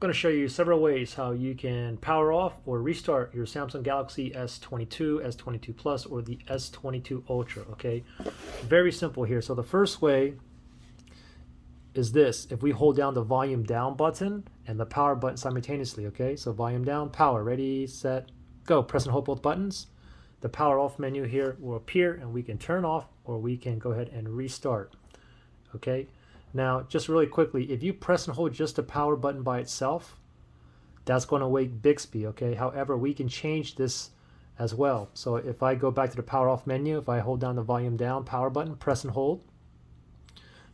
going to show you several ways how you can power off or restart your Samsung Galaxy S22, S22 Plus, or the S22 Ultra, okay? Very simple here. So the first way is this. If we hold down the volume down button and the power button simultaneously, okay? So volume down, power, ready, set, go. Press and hold both buttons. The power off menu here will appear and we can turn off or we can go ahead and restart, okay? Now, just really quickly, if you press and hold just the power button by itself, that's going to wake Bixby, okay? However, we can change this as well. So if I go back to the power off menu, if I hold down the volume down power button, press and hold,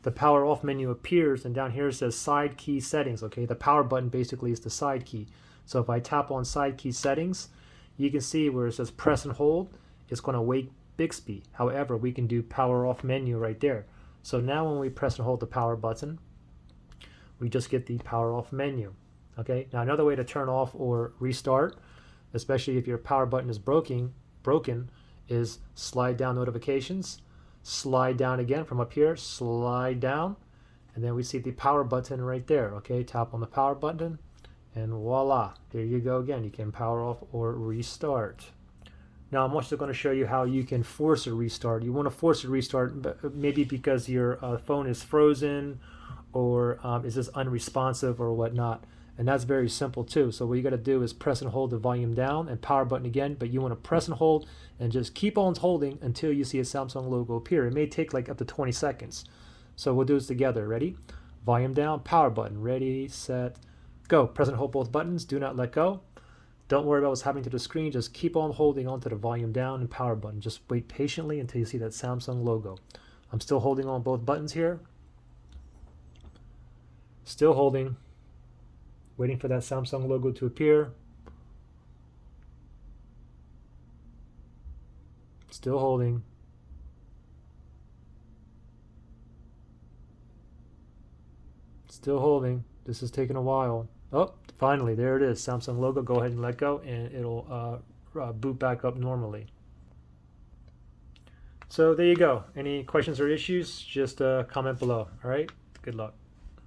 the power off menu appears, and down here it says side key settings, okay? The power button basically is the side key. So if I tap on side key settings, you can see where it says press and hold, it's going to wake Bixby. However, we can do power off menu right there. So now when we press and hold the power button, we just get the power off menu. Okay, now another way to turn off or restart, especially if your power button is broken, is slide down notifications, slide down again from up here, slide down, and then we see the power button right there. Okay, tap on the power button, and voila, there you go again. You can power off or restart. Now I'm also going to show you how you can force a restart. You want to force a restart, maybe because your phone is frozen or is just unresponsive or whatnot. And that's very simple too. So what you got to do is press and hold the volume down and power button again, but you want to press and hold and just keep on holding until you see a Samsung logo appear. It may take like up to 20 seconds. So we'll do this together. Ready? Volume down, power button. Ready, set, go. Press and hold both buttons. Do not let go. Don't worry about what's happening to the screen. Just keep on holding onto the volume down and power button. Just wait patiently until you see that Samsung logo. I'm still holding on both buttons here. Still holding. Waiting for that Samsung logo to appear. Still holding. Still holding. This is taking a while. Oh, finally, there it is. Samsung logo. Go ahead and let go, and it'll boot back up normally. So there you go. Any questions or issues, just comment below. All right? Good luck.